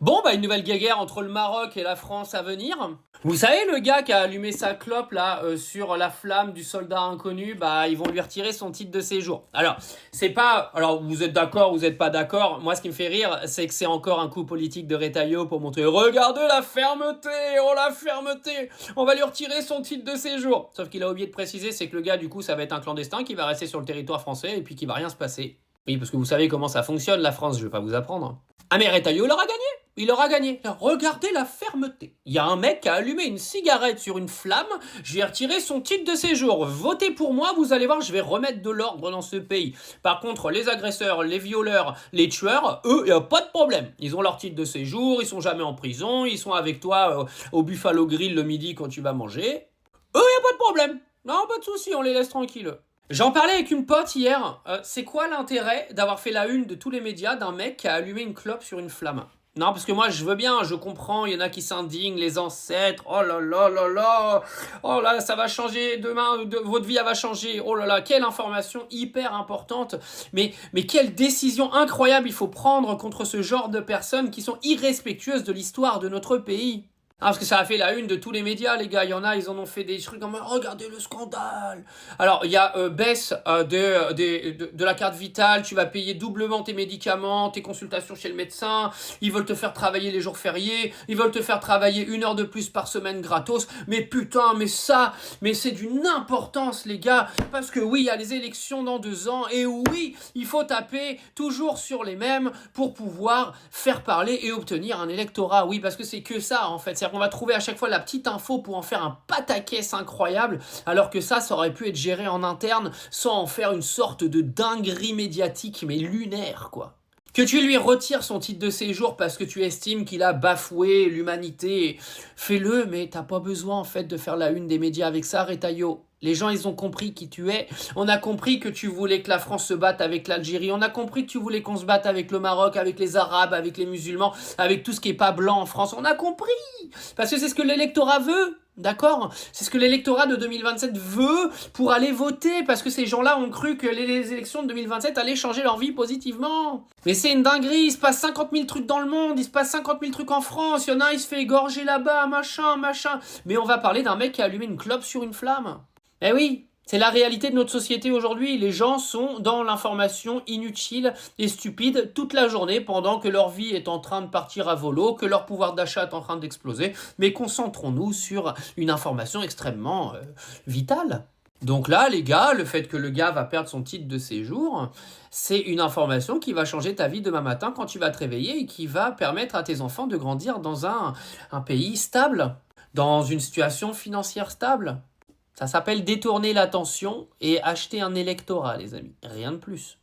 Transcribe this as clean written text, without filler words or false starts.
Bon, bah une nouvelle guerre entre le Maroc et la France à venir. Vous savez, le gars qui a allumé sa clope là sur la flamme du soldat inconnu, bah ils vont lui retirer son titre de séjour. Alors, c'est pas... Alors, vous êtes d'accord, vous êtes pas d'accord. Moi, ce qui me fait rire, c'est que c'est encore un coup politique de Retailleau pour montrer regardez la fermeté, oh la fermeté, on va lui retirer son titre de séjour. Sauf qu'il a oublié de préciser, c'est que le gars, du coup, ça va être un clandestin qui va rester sur le territoire français et puis qui va rien se passer. Oui, parce que vous savez comment ça fonctionne, la France, je vais pas vous apprendre. Ah mais Retailleau, il aura gagné. Il aura gagné. Regardez la fermeté. Il y a un mec qui a allumé une cigarette sur une flamme, je vais retirer son titre de séjour. Votez pour moi, vous allez voir, je vais remettre de l'ordre dans ce pays. Par contre, les agresseurs, les violeurs, les tueurs, eux, il n'y a pas de problème. Ils ont leur titre de séjour, ils sont jamais en prison, ils sont avec toi au Buffalo Grill le midi quand tu vas manger. Eux, il n'y a pas de problème. Non, pas de souci, on les laisse tranquilles. J'en parlais avec une pote hier. C'est quoi l'intérêt d'avoir fait la une de tous les médias d'un mec qui a allumé une clope sur une flamme? Non, parce que moi je veux bien, je comprends, il y en a qui s'indignent, les ancêtres, oh là là là là, oh là ça va changer demain, votre vie elle va changer, oh là là, quelle information hyper importante, mais quelle décision incroyable il faut prendre contre ce genre de personnes qui sont irrespectueuses de l'histoire de notre pays. Ah, parce que ça a fait la une de tous les médias, les gars. Il y en a, ils en ont fait des trucs comme regardez le scandale. Alors, il y a baisse de la carte vitale. Tu vas payer doublement tes médicaments, tes consultations chez le médecin. Ils veulent te faire travailler les jours fériés. Ils veulent te faire travailler 1 heure de plus par semaine gratos. Mais putain, mais c'est d'une importance, les gars. Parce que oui, il y a les élections dans 2 ans. Et oui, il faut taper toujours sur les mêmes pour pouvoir faire parler et obtenir un électorat. Oui, parce que c'est que ça, en fait. C'est-à-dire qu'on va trouver à chaque fois la petite info pour en faire un pataquès incroyable, alors que ça aurait pu être géré en interne sans en faire une sorte de dinguerie médiatique, mais lunaire, quoi. Que tu lui retires son titre de séjour parce que tu estimes qu'il a bafoué l'humanité, fais-le, mais t'as pas besoin en fait de faire la une des médias avec ça, Retailleau. Les gens, ils ont compris qui tu es. On a compris que tu voulais que la France se batte avec l'Algérie. On a compris que tu voulais qu'on se batte avec le Maroc, avec les Arabes, avec les musulmans, avec tout ce qui est pas blanc en France. On a compris. Parce que c'est ce que l'électorat veut. D'accord? C'est ce que l'électorat de 2027 veut pour aller voter. Parce que ces gens-là ont cru que les élections de 2027 allaient changer leur vie positivement. Mais c'est une dinguerie. Il se passe 50 000 trucs dans le monde. Il se passe 50 000 trucs en France. Il y en a un, il se fait égorger là-bas, machin, machin. Mais on va parler d'un mec qui a allumé une clope sur une flamme. Eh oui, c'est la réalité de notre société aujourd'hui. Les gens sont dans l'information inutile et stupide toute la journée pendant que leur vie est en train de partir à volo, que leur pouvoir d'achat est en train d'exploser. Mais concentrons-nous sur une information extrêmement vitale. Donc là, les gars, le fait que le gars va perdre son titre de séjour, c'est une information qui va changer ta vie demain matin quand tu vas te réveiller et qui va permettre à tes enfants de grandir dans un pays stable, dans une situation financière stable. Ça s'appelle détourner l'attention et acheter un électorat, les amis. Rien de plus.